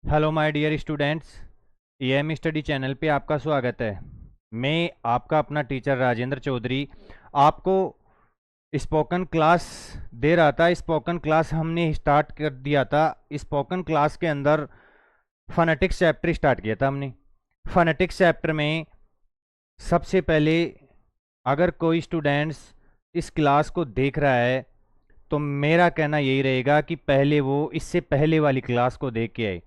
Hello my dear students, EM study channel पे आपका स्वागत है। मैं आपका अपना टीचर राजेंद्र चौधरी आपको स्पोकन क्लास दे रहा था। स्पोकन क्लास हमने स्टार्ट कर दिया था। स्पोकन क्लास के अंदर फनेटिक्स चैप्टर स्टार्ट किया था हमने। फनेटिक्स चैप्टर में सबसे पहले अगर कोई स्टूडेंट्स इस क्लास को देख रहा है तो मेरा कहना यही रहेगा कि पहले वो इससे पहले वाली क्लास को देख के आए,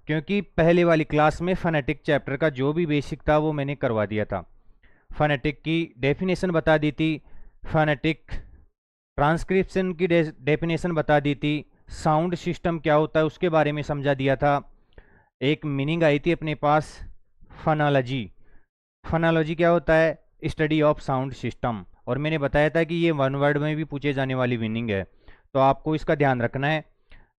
क्योंकि पहले वाली क्लास में फनेटिक चैप्टर का जो भी बेसिक था वो मैंने करवा दिया था। फनेटिक की डेफिनेशन बता दी थी, फनेटिक ट्रांसक्रिप्शन की डेफिनेशन बता दी थी, साउंड सिस्टम क्या होता है उसके बारे में समझा दिया था। एक मीनिंग आई थी अपने पास, फनालॉजी। फनालॉजी क्या होता है? Study of sound system. और मैंने बताया था कि ये वन वर्ड में भी पूछे जाने वाली मीनिंग है, तो आपको इसका ध्यान रखना है।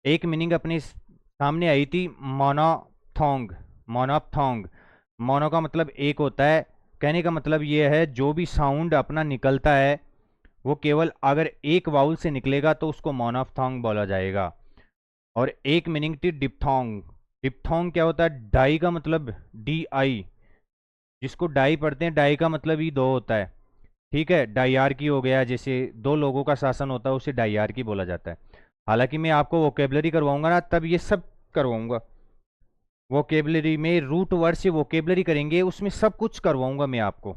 एक मीनिंग अपने सामने आई थी, मोनोथोंग। मोनोथोंग, मोनो का मतलब एक होता है, कहने का मतलब ये है जो भी साउंड अपना निकलता है वो केवल अगर एक वाउल से निकलेगा तो उसको मोनोथोंग बोला जाएगा। और एक मीनिंग थी डिप्थोंग। डिप्थोंग क्या होता है? डाई का मतलब डी आई, जिसको डाई पढ़ते हैं, डाई का मतलब ही दो होता है। ठीक है, डाइयार्की हो गया, जैसे दो लोगों का शासन होता है उसे डाइयार्की बोला जाता है। हालांकि मैं आपको वोकेबलरी करवाऊंगा ना, तब ये सब करवाऊंगा। वोकेबलरी में रूट वर्ड से वोकेबलरी करेंगे, उसमें सब कुछ करवाऊंगा मैं आपको।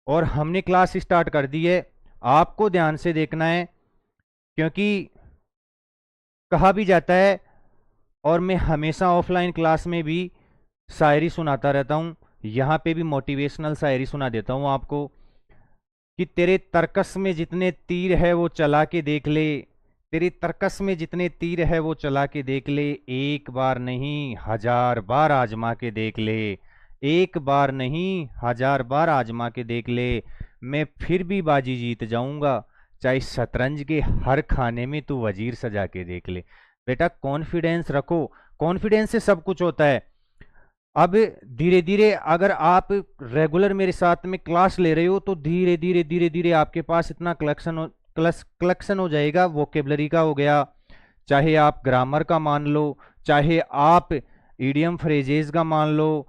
और हमने क्लास स्टार्ट कर दी है, आपको ध्यान से देखना है, क्योंकि कहा भी जाता है, और मैं हमेशा ऑफलाइन क्लास में भी शायरी सुनाता रहता हूँ, यहाँ पे भी मोटिवेशनल शायरी सुना देता हूँ आपको, कि तेरे तर्कस में जितने तीर है वो चला के देख ले। तेरे तर्कस में जितने तीर है वो चला के देख ले, एक बार नहीं हजार बार आजमा के देख ले। एक बार नहीं हजार बार आजमा के देख ले, मैं फिर भी बाजी जीत जाऊंगा, चाहे शतरंज के हर खाने में तू वजीर सजा के देख ले। बेटा कॉन्फिडेंस रखो, कॉन्फिडेंस से सब कुछ होता है। अब धीरे धीरे अगर आप रेगुलर मेरे साथ में क्लास ले रहे हो तो धीरे धीरे धीरे धीरे आपके पास इतना कलेक्शन हो जाएगा। वोकेबलरी का हो गया, चाहे आप ग्रामर का मान लो, चाहे आप इडियम फ्रेजेस का मान लो,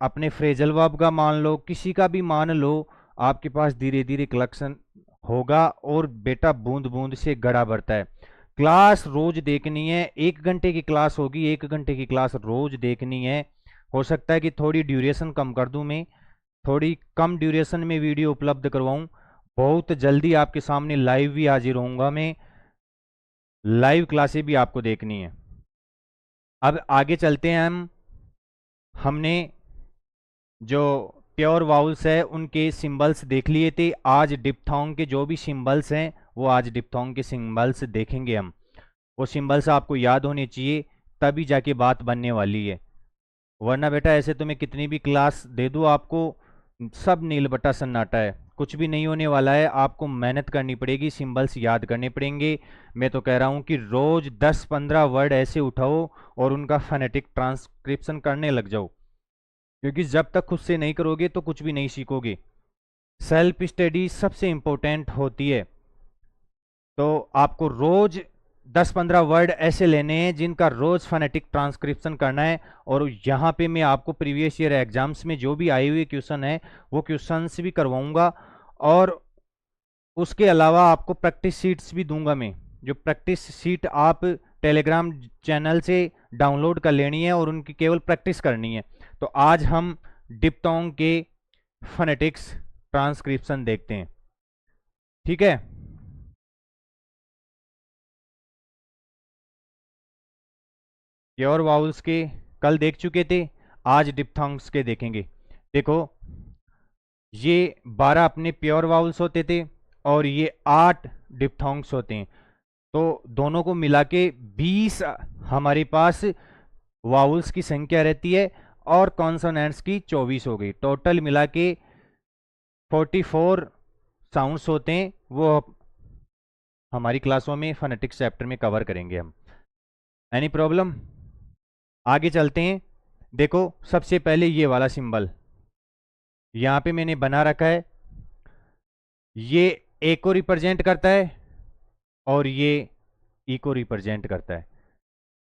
अपने फ्रेजल वर्ब का मान लो, किसी का भी मान लो, आपके पास धीरे धीरे कलेक्शन होगा। और बेटा बूंद बूंद से घड़ा भरता है। क्लास रोज देखनी है, 1 घंटे की क्लास होगी, 1 घंटे की क्लास रोज देखनी है। हो सकता है कि थोड़ी ड्यूरेशन कम कर दूं मैं, थोड़ी कम ड्यूरेशन में वीडियो उपलब्ध करवाऊं। बहुत जल्दी आपके सामने लाइव भी हाजिर होऊंगा मैं, लाइव क्लासेस भी आपको देखनी है। अब आगे चलते हैं हम। हमने जो प्योर वाउल्स है उनके सिंबल्स देख लिए थे। आज डिप्थोंग के जो भी सिंबल्स हैं वो आज डिप्थोंग के सिंबल्स देखेंगे हम। वो सिंबल्स आपको याद होने चाहिए, तभी जाके बात बनने वाली है। वरना बेटा ऐसे तो मैं कितनी भी क्लास दे दूँ आपको, सब नील बटा सन्नाटा है, कुछ भी नहीं होने वाला है। आपको मेहनत करनी पड़ेगी, सिंबल्स याद करने पड़ेंगे। मैं तो कह रहा हूँ कि रोज 10-15 वर्ड ऐसे उठाओ और उनका फोनेटिक ट्रांसक्रिप्शन करने लग जाओ, क्योंकि जब तक खुद से नहीं करोगे तो कुछ भी नहीं सीखोगे। सेल्फ स्टडी सबसे इंपॉर्टेंट होती है। तो आपको रोज 10-15 वर्ड ऐसे लेने हैं जिनका रोज फोनेटिक ट्रांसक्रिप्शन करना है। और यहाँ पे मैं आपको प्रीवियस ईयर एग्जाम्स में जो भी आए हुए क्वेश्चन है वो क्वेश्चन भी करवाऊंगा। और उसके अलावा आपको प्रैक्टिस शीट्स भी दूंगा मैं, जो प्रैक्टिस शीट आप टेलीग्राम चैनल से डाउनलोड कर लेनी है और उनकी केवल प्रैक्टिस करनी है। तो आज हम डिप्थोंग के फोनेटिक्स ट्रांसक्रिप्शन देखते हैं, ठीक है। प्योर वाउल्स के कल देख चुके थे, आज डिप्थोंग्स के देखेंगे। देखो, ये 12 अपने प्योर वाउल्स होते थे और ये 8 डिप्थोंग्स होते हैं। तो दोनों को मिला के 20 हमारे पास वाउल्स की संख्या रहती है, और कॉन्सोनेंट्स की 24 हो गई। टोटल मिला के 44 साउंड्स होते हैं। वो हमारी क्लासों में फोनेटिक्स चैप्टर में कवर करेंगे हम। Any problem? आगे चलते हैं। देखो, सबसे पहले ये वाला सिंबल यहाँ पे मैंने बना रखा है, ये ए को रिप्रेजेंट करता है और ये ई को रिप्रेजेंट करता है।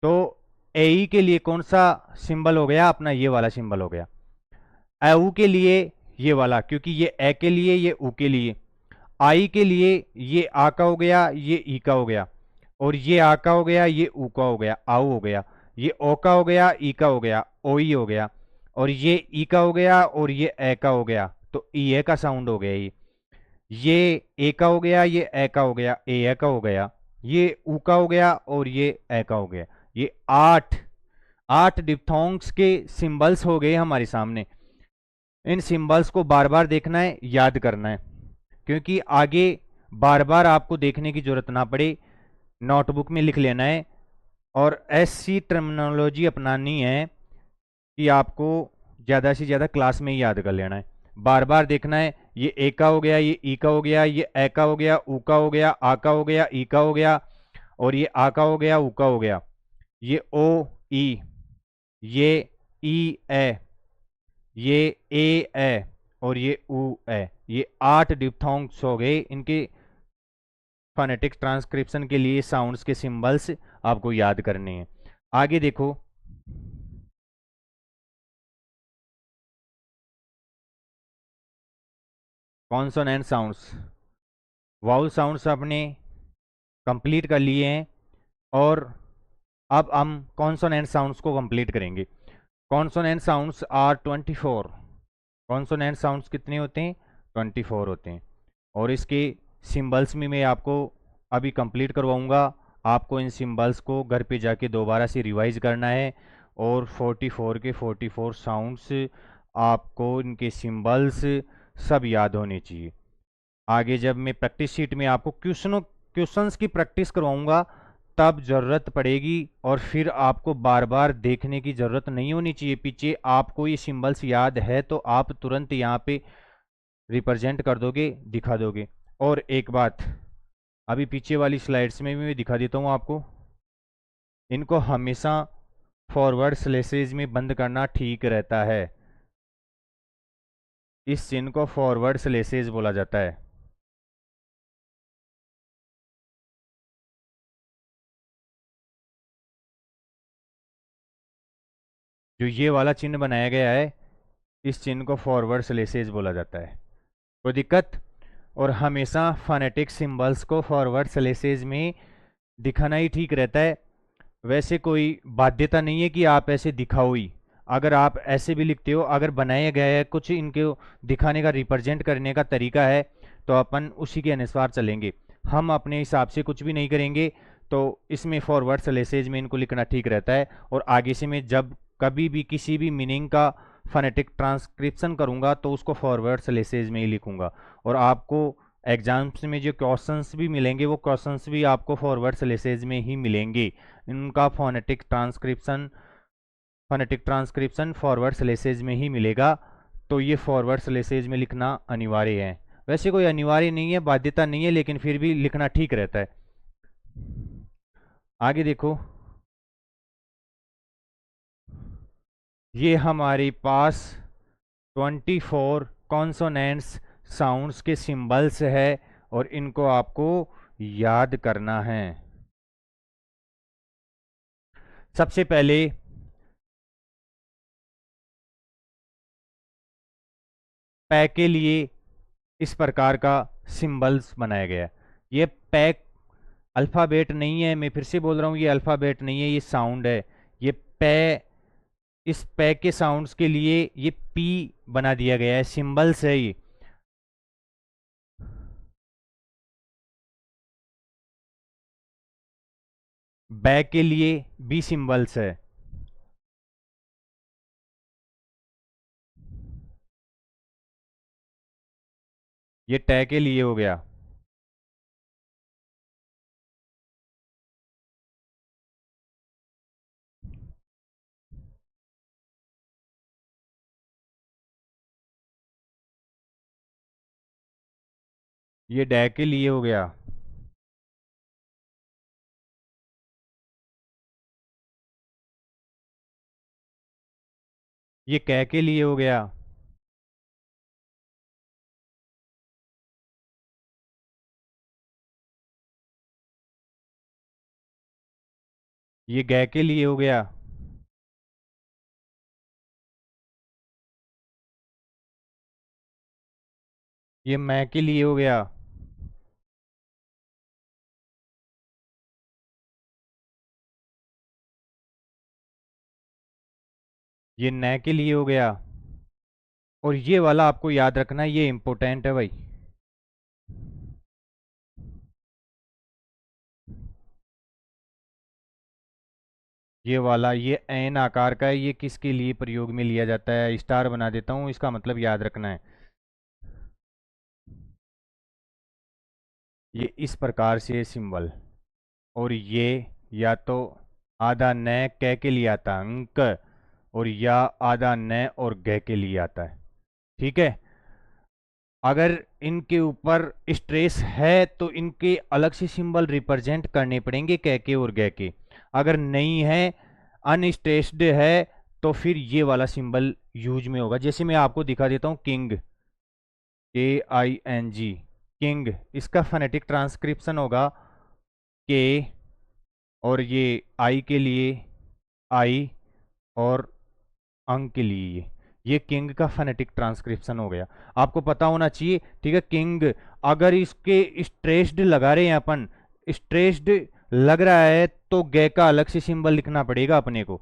तो ए के लिए कौन सा सिंबल हो गया अपना, ये वाला सिंबल हो गया। ए के लिए ये वाला, क्योंकि ये ए के लिए, ये ऊ के लिए। आई के लिए ये आ का हो गया, ये ई का हो गया। और ये आ का हो गया, ये ऊ का हो गया, आऊ हो गया। ये ओ का हो गया, ई का हो गया, ओ ई हो गया। और ये ई का हो गया, और ये ए का हो गया, तो ई ए का साउंड हो गया ये ए का हो गया, ये ए का हो गया, ए का हो गया। ये ऊ का हो गया, और ये ए का हो गया। ये आठ आठ डिप्थोंग्स के सिंबल्स हो गए हमारे सामने। इन सिंबल्स को बार बार देखना है, याद करना है, क्योंकि आगे बार बार आपको देखने की जरूरत ना पड़े, नोटबुक में लिख लेना है। और ऐसी टर्मिनोलॉजी अपनानी है कि आपको ज़्यादा से ज़्यादा क्लास में ही याद कर लेना है, बार बार देखना है। ये ए का हो गया, ये ई का हो गया, ये ए का हो गया, ऊ का हो गया, आ का हो गया, ई का हो गया। और ये आ का हो गया, ऊ का हो गया। ये ओ ई, ये ई ए, ये ए और ये ऊ ए। ये 8 डिप्थोंग्स हो गए। इनके फोनेटिक ट्रांसक्रिप्शन के लिए साउंड्स के सिंबल्स आपको याद करने हैं। आगे देखो, कॉन्सोनेंट साउंड्स, वाउल साउंड्स आपने कंप्लीट कर लिए हैं। और अब हम कॉन्सोनेंट साउंड्स को कंप्लीट करेंगे। Consonant sounds are 24। Consonant sounds कितने होते हैं? 24 होते हैं। और इसके सिंबल्स में मैं आपको अभी कंप्लीट करवाऊंगा। आपको इन सिंबल्स को घर पे जाके दोबारा से रिवाइज करना है, और 44 के 44 साउंड्स आपको, इनके सिंबल्स सब याद होने चाहिए। आगे जब मैं प्रैक्टिस शीट में आपको क्वेश्चंस की प्रैक्टिस करवाऊंगा, तब ज़रूरत पड़ेगी, और फिर आपको बार बार देखने की ज़रूरत नहीं होनी चाहिए पीछे। आपको ये सिंबल्स याद है तो आप तुरंत यहाँ पे रिप्रेजेंट कर दोगे, दिखा दोगे। और एक बात अभी पीछे वाली स्लाइड्स में भी मैं दिखा देता हूँ आपको, इनको हमेशा फॉरवर्ड स्लेसेज में बंद करना ठीक रहता है। इस चिन्ह को फॉरवर्ड स्लेसेज बोला जाता है। जो ये वाला चिन्ह बनाया गया है, इस चिन्ह को फॉरवर्ड स्लेसेज बोला जाता है। कोई दिक्कत? और हमेशा फोनेटिक सिंबल्स को फॉरवर्ड स्लेसेज में दिखाना ही ठीक रहता है। वैसे कोई बाध्यता नहीं है कि आप ऐसे दिखाओ ही। अगर आप ऐसे भी लिखते हो, अगर बनाया गया है कुछ इनके दिखाने का, रिप्रेजेंट करने का तरीका है, तो अपन उसी के अनुसार चलेंगे। हम अपने हिसाब से कुछ भी नहीं करेंगे। तो इसमें फॉरवर्ड स्लेसेज में इनको लिखना ठीक रहता है। और आगे से मैं जब कभी भी किसी भी मीनिंग का फोनेटिक ट्रांसक्रिप्शन करूंगा, तो उसको फॉरवर्ड स्लेसेज में ही लिखूंगा। और आपको एग्जाम्स में जो क्वेश्चंस भी मिलेंगे, वो क्वेश्चंस भी आपको फॉरवर्ड स्लेसेज में ही मिलेंगे। इनका फोनेटिक ट्रांसक्रिप्शन फॉरवर्ड स्लेसेज में ही मिलेगा। तो ये फॉरवर्ड स्लेसेज में लिखना अनिवार्य है। वैसे कोई अनिवार्य नहीं है, बाध्यता नहीं है, लेकिन फिर भी लिखना ठीक रहता है। आगे देखो, ये हमारे पास 24 कॉन्सोनेंट्स साउंड्स के सिंबल्स है, और इनको आपको याद करना है। सबसे पहले पै के लिए इस प्रकार का सिंबल्स बनाया गया है। ये पैक अल्फ़ाबेट नहीं है, मैं फिर से बोल रहा हूँ, ये अल्फ़ाबेट नहीं है, ये साउंड है। ये पै, इस पै के साउंड्स के लिए ये पी बना दिया गया है, सिंबल्स है ये। बै के लिए बी सिंबल्स है। ये टै के लिए हो गया। ये डै के लिए हो गया। ये कै के लिए हो गया। ये गै के लिए हो गया। ये मैं के लिए हो गया, ये न के लिए हो गया, और ये वाला आपको याद रखना, ये इंपॉर्टेंट है भाई। ये वाला, ये एन आकार का है, ये किसके लिए प्रयोग में लिया जाता है, स्टार बना देता हूँ, इसका मतलब याद रखना है। ये इस प्रकार से सिंबल, और ये या तो आधा न क के लिए आता है अंक, और या आधा न और ग के लिए आता है। ठीक है, अगर इनके ऊपर स्ट्रेस है तो इनके अलग से सिंबल रिप्रेजेंट करने पड़ेंगे क के और ग के। अगर नहीं है, अनस्ट्रेस्ड है, तो फिर ये वाला सिंबल यूज में होगा। जैसे मैं आपको दिखा देता हूँ, किंग, KING, किंग, इसका फोनेटिक ट्रांसक्रिप्शन होगा के, और ये आई के लिए आई, और अंक के लिए ये किंग का फोनेटिक ट्रांसक्रिप्शन हो गया। आपको पता होना चाहिए, ठीक है। किंग, अगर इसके स्ट्रेस्ड लगा रहे हैं अपन, स्ट्रेस्ड लग रहा है तो गे का अलग से सिंबल लिखना पड़ेगा अपने को,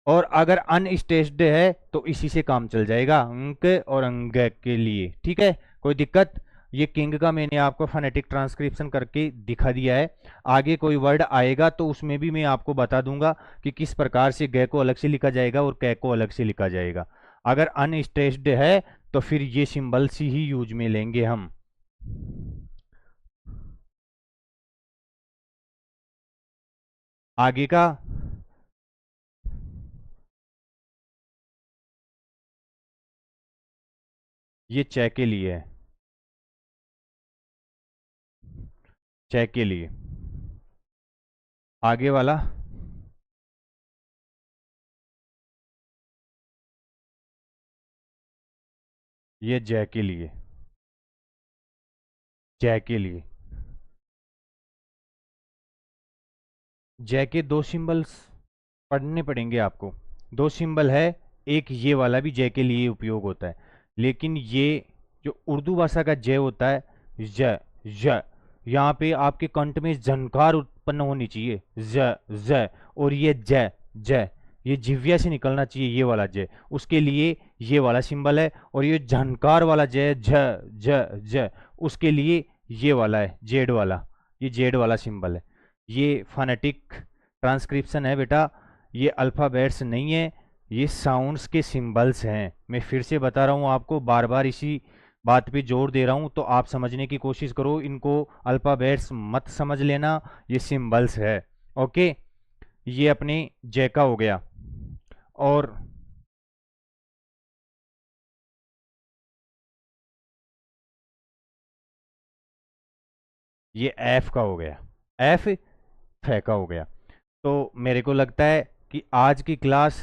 और अगर अनस्ट्रेस्ड है तो इसी से काम चल जाएगा, अंक और अंग के लिए। ठीक है, कोई दिक्कत? ये किंग का मैंने आपको फोनेटिक ट्रांसक्रिप्शन करके दिखा दिया है। आगे कोई वर्ड आएगा तो उसमें भी मैं आपको बता दूंगा कि किस प्रकार से ग को अलग से लिखा जाएगा और कै को अलग से लिखा जाएगा। अगर अनस्ट्रेस्ड है तो फिर ये सिंबल्स ही यूज में लेंगे हम। आगे का, ये चे के लिए है, चे के लिए। आगे वाला, ये जय के लिए, जय के लिए। जय के दो सिंबल्स पढ़ने पड़ेंगे आपको। दो सिंबल है, एक ये वाला भी जय के लिए उपयोग होता है, लेकिन ये जो उर्दू भाषा का जय होता है, ज ज, यहाँ पे आपके कंठ में झनकार उत्पन्न होनी चाहिए, ज ज, और ये जय जय, ये जिह्वा से निकलना चाहिए ये वाला जय, उसके लिए ये वाला सिंबल है। और ये झनकार वाला जय, झ ज, उसके लिए ये वाला है, जेड वाला, ये जेड वाला सिंबल है। ये फोनेटिक ट्रांसक्रिप्शन है बेटा, ये अल्फ़ाबेट्स नहीं है, ये साउंड्स के सिंबल्स हैं। मैं फिर से बता रहा हूँ आपको, बार बार इसी बात पे जोर दे रहा हूँ, तो आप समझने की कोशिश करो, इनको अल्फ़ाबेट्स मत समझ लेना, ये सिंबल्स है। ओके, ये अपने जे का हो गया, और ये एफ का हो गया, एफ फे का हो गया। तो मेरे को लगता है कि आज की क्लास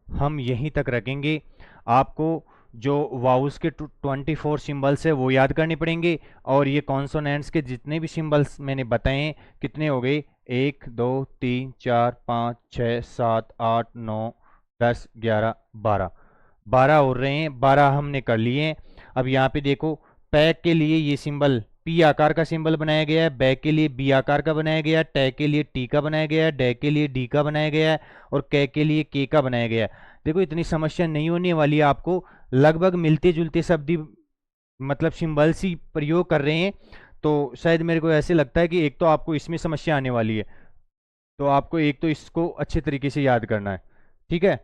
हम यहीं तक रखेंगे। आपको जो वाउस के 24 सिंबल्स है वो याद करने पड़ेंगे, और ये कॉन्सोनेंट्स के जितने भी सिंबल्स मैंने बताए हैं, कितने हो गए, 1 2 3 4 5 6 7 8 9 10 11 12, 12 हो रहे हैं, 12 हमने कर लिए हैं। अब यहाँ पे देखो, पैक के लिए ये सिंबल पी आकार का सिंबल बनाया गया है, बै के लिए बी आकार का बनाया गया है, टे के लिए टी का बनाया गया है, डे के लिए डी का बनाया गया है, और कै के लिए के का बनाया गया है। देखो, इतनी समस्या नहीं होने वाली है आपको, लगभग मिलते जुलते शब्द ही, मतलब सिंबल्स ही प्रयोग कर रहे हैं। तो शायद मेरे को ऐसे लगता है कि एक तो आपको इसमें समस्या आने वाली है, तो आपको एक तो इसको अच्छे तरीके से याद करना है। ठीक है,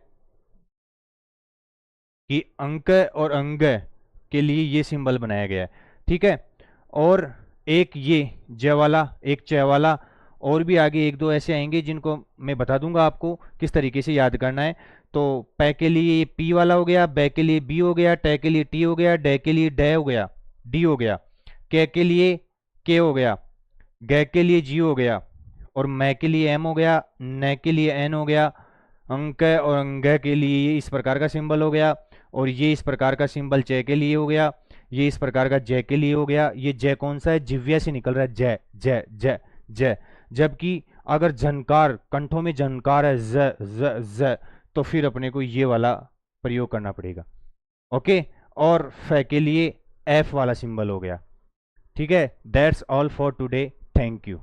कि अंक और अंग के लिए ये सिंबल बनाया गया है। ठीक है, और एक ये ज वाला, एक च वाला, और भी आगे एक दो ऐसे आएंगे जिनको मैं बता दूंगा आपको किस तरीके से याद करना है। तो पै के लिए ये पी वाला हो गया, बै के लिए बी हो गया, टे के लिए टी हो गया, डे के लिए डे हो गया, डी हो गया, के लिए के हो गया, गै के लिए जी हो गया, और मै के लिए एम हो गया, न के लिए एन हो गया, अंक और अंग के लिए ये इस प्रकार का सिंबल हो गया, और ये इस प्रकार का सिंबल जय के लिए हो गया, ये इस प्रकार का जय के लिए हो गया। ये जय कौन सा है, जिह्वा से निकल रहा है, जय जय जय जय। जबकि अगर झनकार, कंठों में झनकार है, ज, तो फिर अपने को ये वाला प्रयोग करना पड़ेगा। ओके, और फै के लिए एफ वाला सिंबल हो गया। ठीक है, that's all for today, thank you.